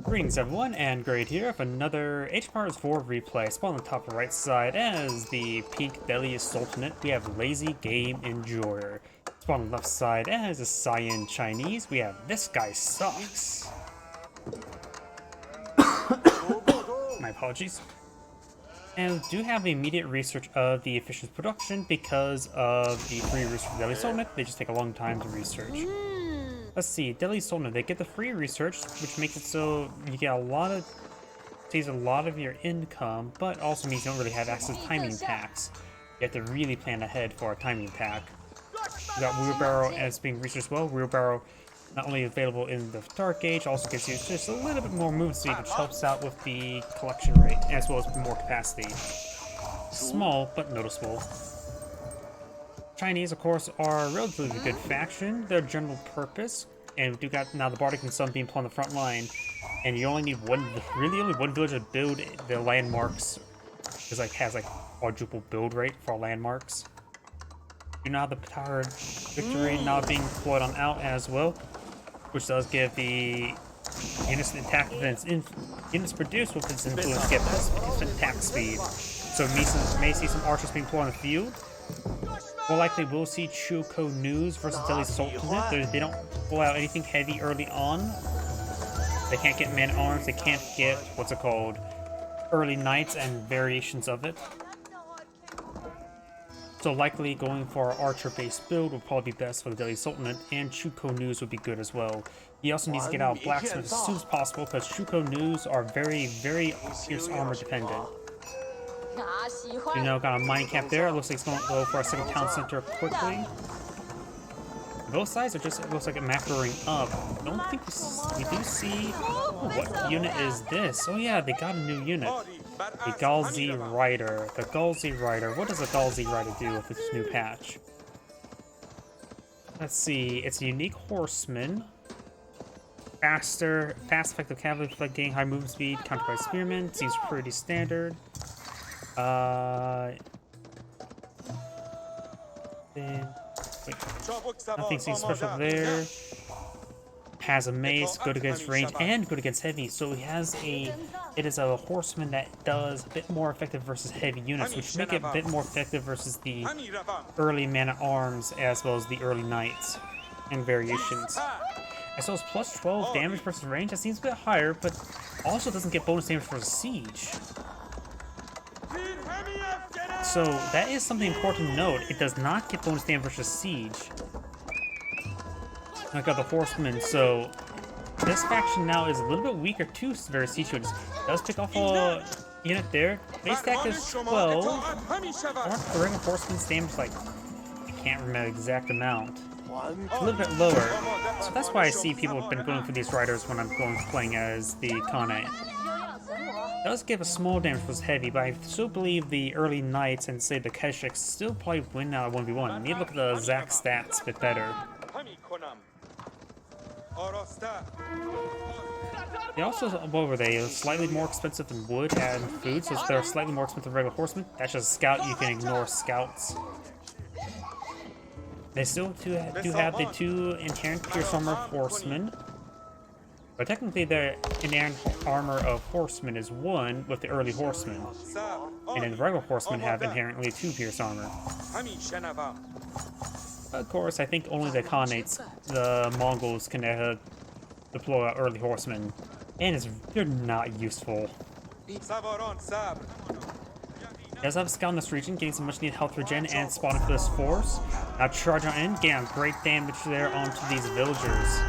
Greetings everyone, and Great here with another H-Powers 4 replay. Spawn on the top right side as the Pink Delhi Sultanate, we have Lazy Game Enjoyer. Spawn on the left side as a Cyan Chinese, we have This Guy Sucks. My apologies. And we do have immediate research of the efficient production because of the free research for Delhi Sultanate. They just take a long time to research. Let's see, Delhi Sultanate, they get the free research, which makes it so you get saves a lot of your income, but also means you don't really have access to timing packs. You have to really plan ahead for a timing pack. We got Wheelbarrow as being researched well. Wheelbarrow not only available in the Dark Age, also gives you just a little bit more movement speed, which helps out with the collection rate, as well as more capacity. Small, but noticeable. Chinese, of course, are a relatively good faction. They're general purpose, and we do got now the Bardic and Sun being put on the front line, and you only need really only one village to build the landmarks. Because has quadruple build rate for landmarks. You know how the Tower Victory now being deployed on out as well, which does give the units attack events units produced with its influence get instant attack speed. So we may see some archers being deployed on the field. More likely we'll see Chuko News versus Delhi Sultanate. They don't pull out anything heavy early on. They can't get man-at-arms, they can't get, early knights and variations of it. So likely going for our archer-based build will probably be best for the Delhi Sultanate, and Chuko News would be good as well. He also needs to get out blacksmith as soon as possible, because Chuko News are very, very pierce armor dependent. You know, got a mining camp there. It looks like it's going to go for a second town center quickly. Both sides are just, it looks like a macroing up. I don't think we do see... Oh, what unit is this? Oh yeah, they got a new unit. The Galzi Rider. The Galzi Rider. What does the Galzi Rider do with this new patch? Let's see. It's a unique horseman. Fast, effective cavalry, getting high movement speed, countered by spearmen. Seems pretty standard. Then, wait, nothing seems special there. Has a mace, good against range, and good against heavy. So it is a horseman that does a bit more effective versus heavy units, which make it a bit more effective versus the early man-at-arms as well as the early knights and variations. As well as plus 12 damage versus range, that seems a bit higher, but also doesn't get bonus damage versus siege. So that is something important to note. It does not get bonus damage versus siege. I got the horseman, so this faction now is a little bit weaker to very siege units. Does pick off a unit there. Base stack is 12. Aren't the regular horseman's damage I can't remember the exact amount. It's a little bit lower. So that's why I see people have been going for these riders when I'm playing as the Khanate. It does give a small damage versus heavy, but I still believe the early knights and say the Keshiks still probably win now at 1v1. I need to look at the Zac stats a bit better. They also, what were they? Slightly more expensive than wood and food, so they're slightly more expensive than regular horsemen. That's just a scout, you can ignore scouts. They still do have the two inherent pierce armor horsemen. But technically the inherent armor of horsemen is 1 with the early horsemen. And then the regular horsemen have inherently 2 pierce armor. Of course, I think only the Khanates, the Mongols, can deploy early horsemen. And they're not useful. He does have a scout in this region, getting some much needed health regen and spawning for this force. Now charge on in, getting great damage there onto these villagers.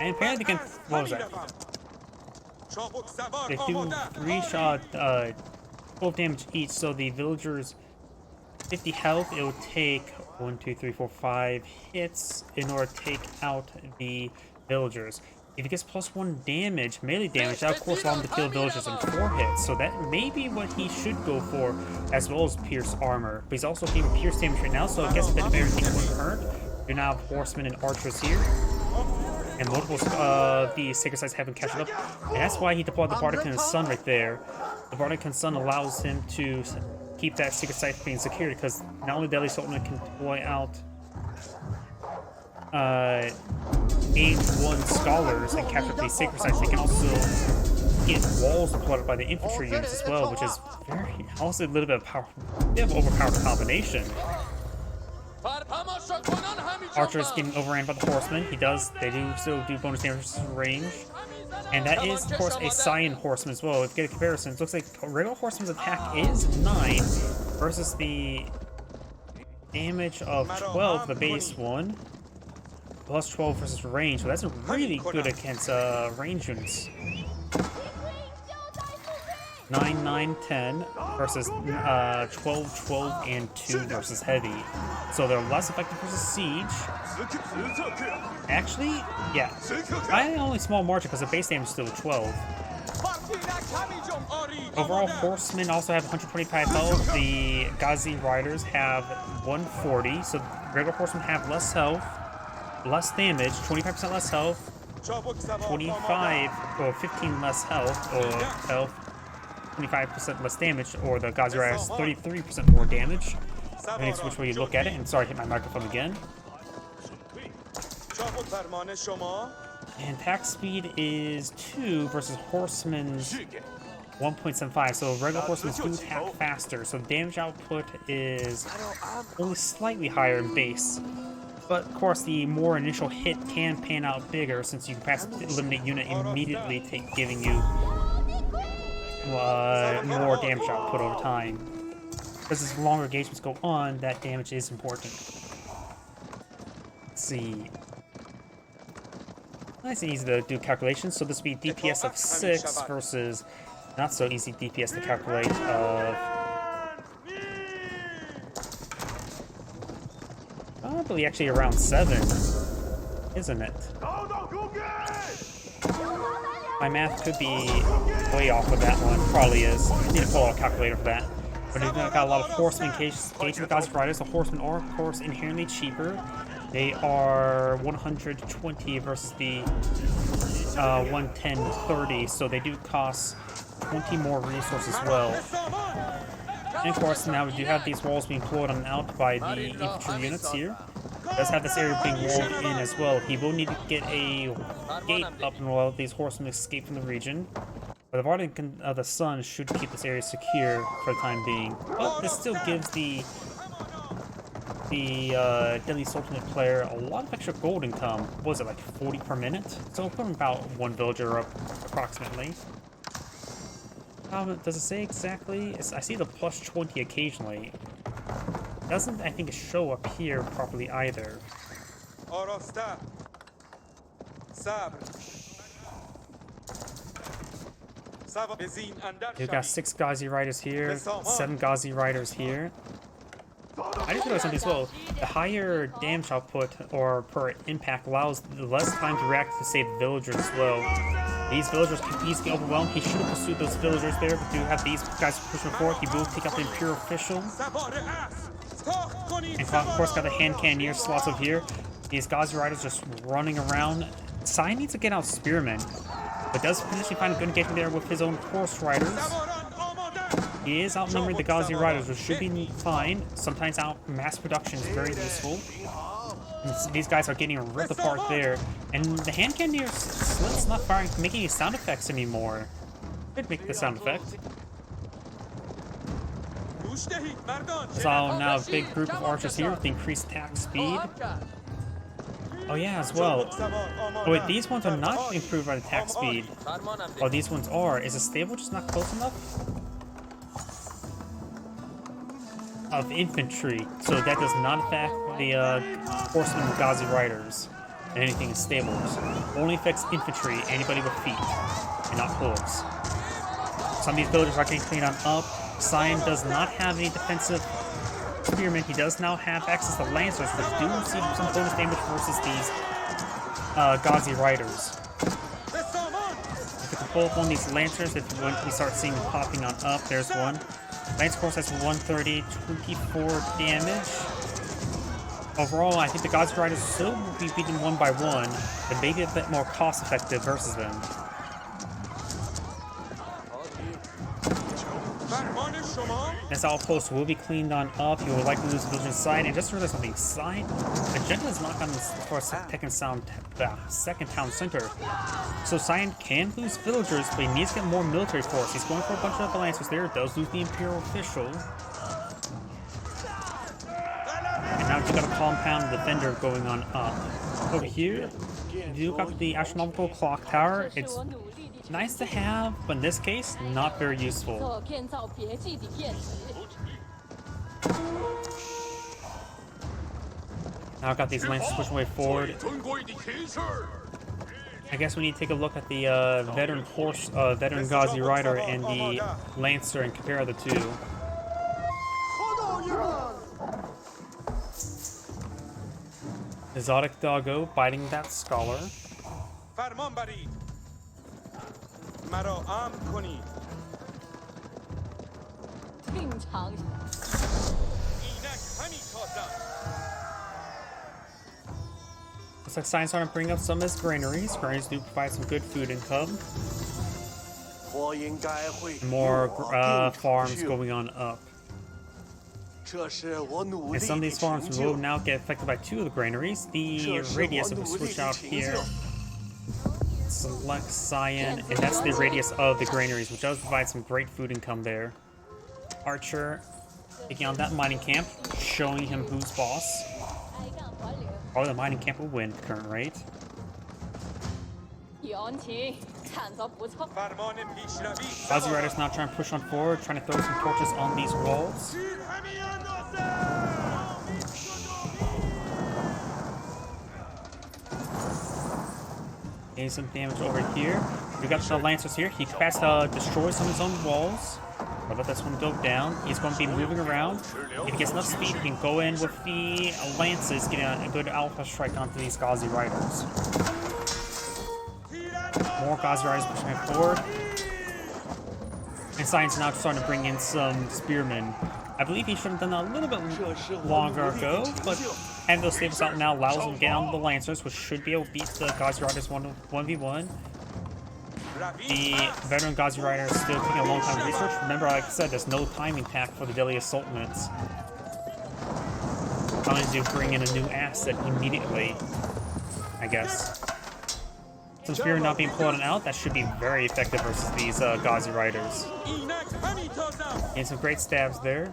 And apparently they can, what was that? They do 3-shot, 12 damage each, so the villagers 50 health, it will take 1, 2, 3, 4, 5 hits in order to take out the villagers. If he gets plus 1 damage, melee damage, that of course allow him to kill villagers in 4 hits, so that may be what he should go for, as well as pierce armor. But he's also getting pierce damage right now, so I guess a bit of everything concurrent. We now have horsemen and archers here. And multiple the sacred sites haven't catched up. And that's why he deployed the Bardic and Sun right there. The Bardic and Sun allows him to keep that secret site being secured, because not only Delhi Sultanate can deploy out Age 1 scholars and capture these sacred sites, they can also get walls deployed by the infantry units as well, which is also a little bit of power, they have overpowered combination. Archer's getting overran by the horsemen. They do still do bonus damage range. And that is, of course, a Scion horseman as well. If you get a comparison, it looks like regular horseman's attack is 9 versus the damage of 12, the base one, plus 12 versus range. So that's really good against range units. 9, 9, 10 versus 12, 12, and 2 versus heavy. So they're less effective versus siege. Actually, yeah. By only small margin because the base damage is still 12. Overall, horsemen also have 125 health. The Ghazi riders have 140. So regular horsemen have less health, less damage, 25% less health, 25 or 15 less health, or health. 25% less damage, or the Ghazi Rider has 33% more damage. Depending on which way you look at it. And sorry, I hit my microphone again. And attack speed is 2 versus horsemen's 1.75. So regular horsemen do attack faster. So damage output is only slightly higher in base. But of course, the more initial hit can pan out bigger since you can pass the eliminate unit immediately, giving you more damage output over time. Because as longer engagements go on, that damage is important. Let's see. Nice and easy to do calculations. So this would be DPS of 6 versus not so easy DPS to calculate of probably actually around 7, isn't it? My math could be way off with that one. Probably is. I need to pull out a calculator for that. But we've got a lot of horsemen engaging the Ghazi riders. The horsemen are, of course, inherently cheaper. They are 120 versus the 110-30, so they do cost 20 more resources as well. And of course, now we do have these walls being pulled on out by the infantry units here. Does have this area being walled in as well. He will need to get a gate up and allow these horsemen escape from the region. But the Guardian of the Sun should keep this area secure for the time being. But this still gives the Delhi Sultanate player a lot of extra gold income. What was it, like 40 per minute? So put about 1 villager up approximately. Does it say exactly? I see the plus 20 occasionally. Doesn't, I think, show up here properly either. We've got 6 Ghazi riders here, 7 Ghazi riders here. I just realized something as well. The higher damage output or per impact allows less time to react to save villagers as well. These villagers can easily get overwhelmed. He should have pursued those villagers there, but do have these guys pushing forward. He will take out the Imperial official. And of course got the hand cannoneer slots over here. These Ghazi riders just running around. Sai needs to get out spearmen, but does potentially find a good engagement there with his own horse riders. He is outnumbering the Ghazi riders, which should be fine. Sometimes mass production is very useful. And these guys are getting ripped apart there. And the hand cannoneer slit's not firing, making any sound effects anymore. Could make the sound effect. So now a big group of archers here with the increased attack speed. Oh yeah, as well. Oh wait, these ones are not improved by attack speed. Oh, these ones are. Is the stable just not close enough? Of infantry, so that does not affect the horsemen and Ghazi riders and anything in stables. Only affects infantry, anybody with feet, and not hooves. Some of these villagers are getting cleaned on up. Scion does not have any defensive spearmen. He does now have access to lancers, which do receive some bonus damage versus these Ghazi riders. If you can pull up on these lancers, when we start seeing them popping on up, there's one. Lance course has 130, 24 damage. Overall, I think the Ghazi riders still will be beaten one by one, but maybe a bit more cost effective versus them. This outpost will be cleaned on up. You will likely lose a village inside. And just to realize something, Magenta is not going for a second town center. So Cyan can lose villagers, but he needs to get more military force. He's going for a bunch of lancers there. Does lose the Imperial official. And now you got a compound defender going on up. Over here, you got the astronomical clock tower. It's nice to have, but in this case, not very useful. Now I've got these lancers pushing way forward. I guess we need to take a look at the veteran Ghazi rider and the lancer and compare the two. Exotic doggo biting that scholar. Looks like Cyan's starting to bring up some of his granaries. Granaries do provide some good food income. More farms going on up. And some of these farms will now get affected by two of the granaries. The radius, if we switch out here, select Cyan, and that's the radius of the granaries, which does provide some great food income there. Archer taking on that mining camp, showing him who's boss. Probably the mining camp will win at the current rate. Ghazi Riders now trying to push on forward, trying to throw some torches on these walls. Getting some damage over here. We got the lancers here. He has to destroy some of his own walls. Or let this one go down. He's going to be moving around. If he gets enough speed, he can go in with the lances, getting a good alpha strike onto these Ghazi Riders. More Ghazi Riders pushing forward. And Cyan's now starting to bring in some spearmen. I believe he should have done that a little bit longer ago, but having those staples out now allows him to get on the Lancers, which should be able to beat the Ghazi Riders 1v1. The veteran Ghazi Rider is still taking a long time to research. Remember, like I said, there's no timing pack for the Delhi Sultanates. Trying to bring in a new asset immediately, I guess. Since Spear not being pulled out, that should be very effective versus these Ghazi Riders. Getting some great stabs there.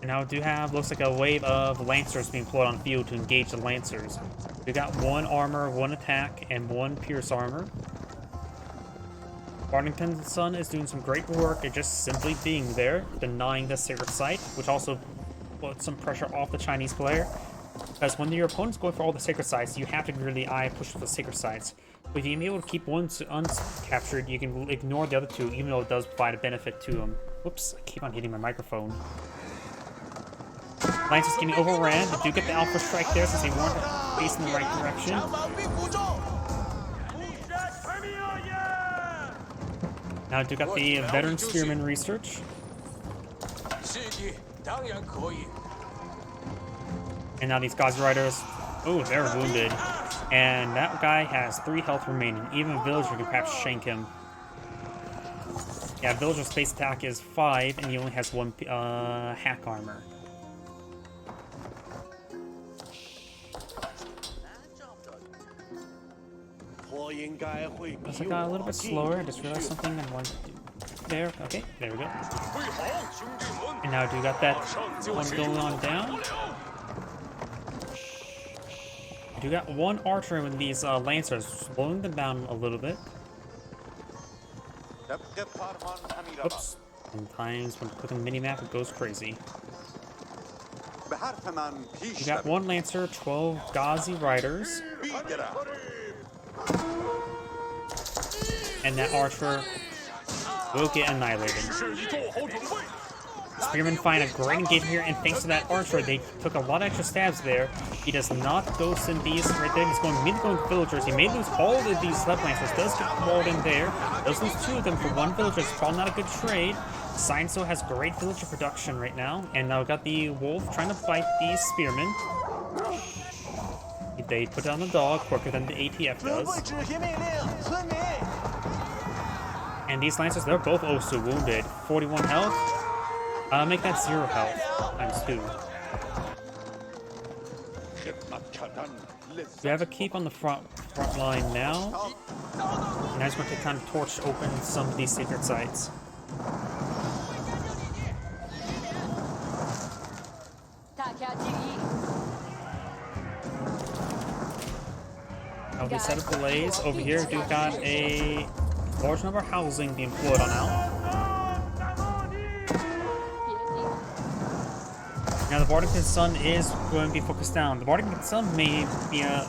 And now we do have, looks like a wave of Lancers being pulled on field to engage the Lancers. We got one armor, one attack, and one pierce armor. Barnington's son is doing some great work at just simply being there, denying the sacred site, which also puts some pressure off the Chinese player. Because when your opponent's going for all the sacred sites, you have to really push for the sacred sites. But if you're able to keep one uncaptured, you can ignore the other two, even though it does provide a benefit to them. Whoops, I keep on hitting my microphone. Lancers getting overran. They do get the alpha strike there since they weren't facing the right direction. Now do got the veteran spearman research. And now these Ghazi Riders, oh, they're wounded. And that guy has 3 health remaining. Even a villager can perhaps shank him. Yeah, villager's base attack is 5, and he only has 1 hack armor. Looks like I got a little bit slower. I just realized something I wanted to do. There, okay, there we go. And now do got that one going on down. You got one archer with these lancers, slowing them down a little bit. Oops. Sometimes when clicking the minimap, it goes crazy. You got one lancer, 12 Ghazi Riders. And that archer will get annihilated. Spearmen find a great engagement here, and thanks to that archer, they took a lot of extra stabs there. He does not ghost in these right there. He's going immediately going villagers. He may lose all of these left lancers. Does get walled in there. Does lose 2 of them for 1 villager. It's probably not a good trade. Scienzo has great villager production right now, and now got the wolf trying to fight these spearmen. They put down the dog quicker than the ATF does. And these lancers, they're both also wounded. 41 health. Make that 0 health times 2. We have a keep on the front line now. And I just want to kind of torch open some of these secret sites. Now we set up the blaze. Over here, we've got a large number of housing being deployed on out. Now the Bardican Sun is going to be focused down. The Bardican Sun may be a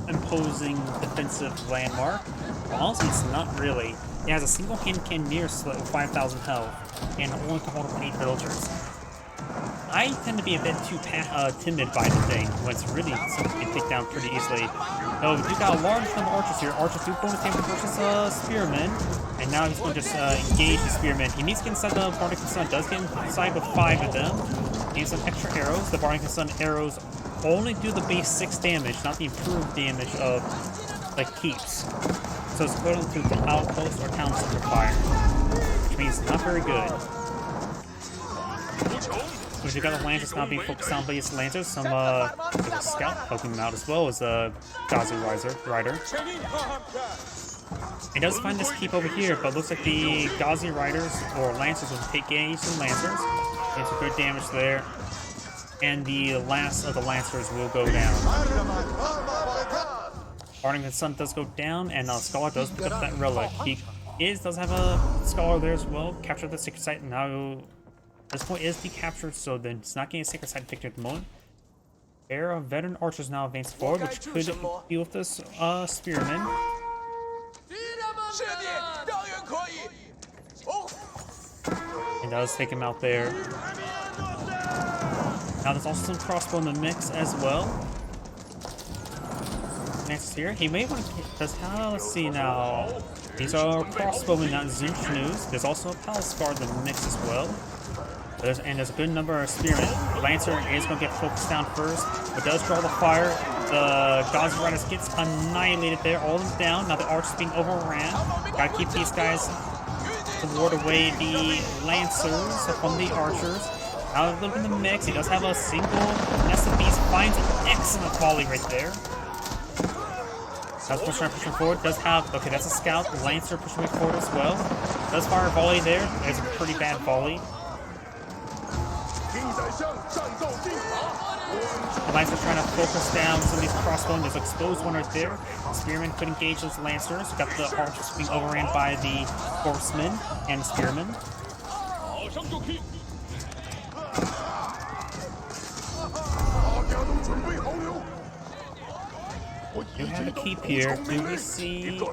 imposing defensive landmark, but honestly it's not really. It has a single hand cannon near slit with 5,000 health, and only can hold up 8 villagers. I tend to be a bit too timid by the thing, when it's really something you can take down pretty easily. So we do got a large number of archers here. Archers do bonus damage versus spearmen, and now he's going to just engage the spearmen. He needs to get inside the Bardican Sun. Does get inside with 5 of them. He needs some extra arrows. The Bardican Sun arrows only do the base 6 damage, not the improved damage of like keeps. So it's equivalent to the outpost or town center fire, which means not very good. So we got the Lancers now being focused on base Lancers. Some there's a scout helping him out as well as a Gazi Rider. He does find this keep over here, but looks like the Gazi Riders or Lancers will take engage the Lancers. There's some good damage there. And the last of the Lancers will go down. Bardican Sun does go down, and Scholar does pick up that relic. He does have a Scholar there as well. Capture the secret site, and now this point is decaptured, so then it's not getting a secret site victory at the moment. There are veteran archers now advanced forward, which could deal with this spearman. And does take him out there. Now there's also some crossbow in the mix as well. Next here, he may want to let's see now. These are crossbowmen, not Zinchnoos. There's also a palace guard in the mix as well. There's a good number of spearmen. The Lancer is going to get focused down first, but does draw the fire. The Gazi Riders gets annihilated there, all of them down. Now the archers being overran. Gotta keep these guys to ward away the Lancers from the archers. Now a little bit in the mix. He does have a single nest of bees. Finds an excellent volley right there. That's pushing forward. Does have okay. That's a scout. The Lancer pushing forward as well. Does fire a volley there. There's a pretty bad volley. The Lancers trying to focus down some of these crossbows. There's an exposed one right there. The Spearmen could engage those Lancers. Got the archers being overran by the horsemen and the Spearmen. We have a keep here. We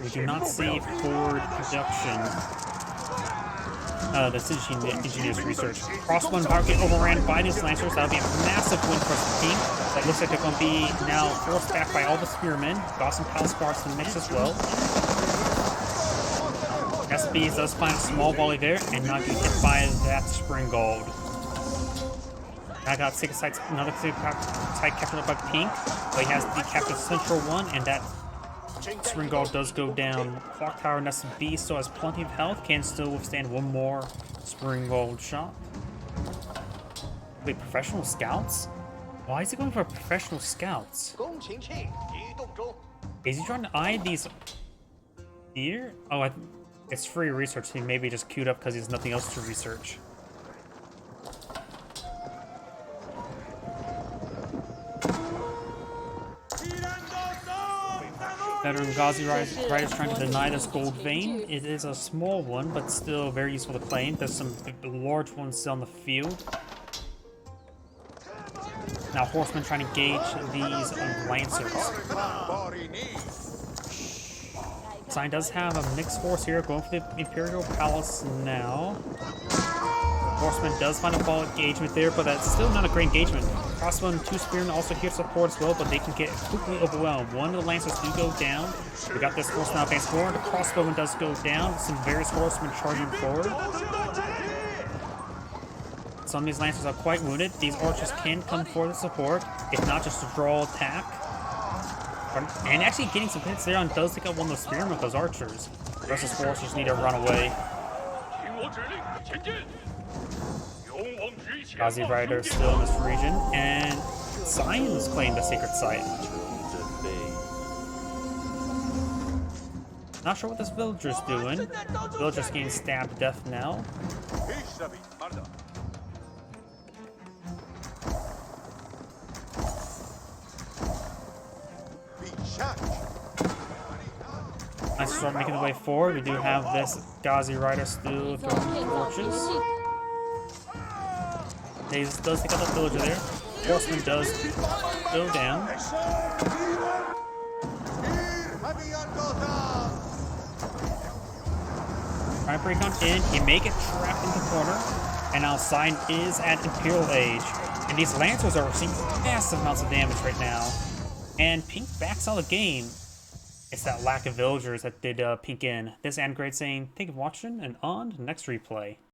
do not see forward production. That's Engineers Research. Crossbow power get overran by these Lancers. That'll be a massive win for the team. That looks like they're going to be now forced back by all the Spearmen. Got some Palace Guards in the mix as well. SBs does find a small volley there and not get hit by that Springald. I got secret sites, another secret site captured up by Pink, but he has the captured central one, and that Springald does go down. Clock Tower Nest Beast still has plenty of health, can still withstand one more Springald shot. Wait, professional scouts? Why is he going for professional scouts? Is he trying to eye these here? Oh, it's free research. He maybe just queued up because he has nothing else to research. Veteran Gazi Riders trying to deny this gold vein. It is a small one, but still very useful to claim. There's some large ones still on the field. Now horsemen trying to gauge these Lancers. Sign does have a mixed force here, going for the Imperial Palace now. Horseman does find a ball engagement there, but that's still not a great engagement. Crossbow and 2 Spearmen also here support as well, but they can get quickly overwhelmed. One of the Lancers do go down. We got this horse now advanced forward. The crossbowman does go down. Some various horsemen charging forward. Some of these Lancers are quite wounded. These archers can come forward to support, if not just to draw attack. And actually getting some hits there on does take out one of those Spearmen with those archers. The rest of his forces need to run away. Ghazi Rider still in this region, and Zion's claimed the sacred site. Not sure what this villager's doing. Villager's getting stabbed to death now. Nice start making the way forward. We do have this Ghazi Rider still throwing torches. He does take out the villager there. Horseman does go down. Trying to break on in. He may get trapped in the corner. And now Sign is at Imperial Age. And these Lancers are receiving massive amounts of damage right now. And Pink backs out of the game. It's that lack of villagers that did Pink in. This and Great saying, thank you for watching, and on to the next replay.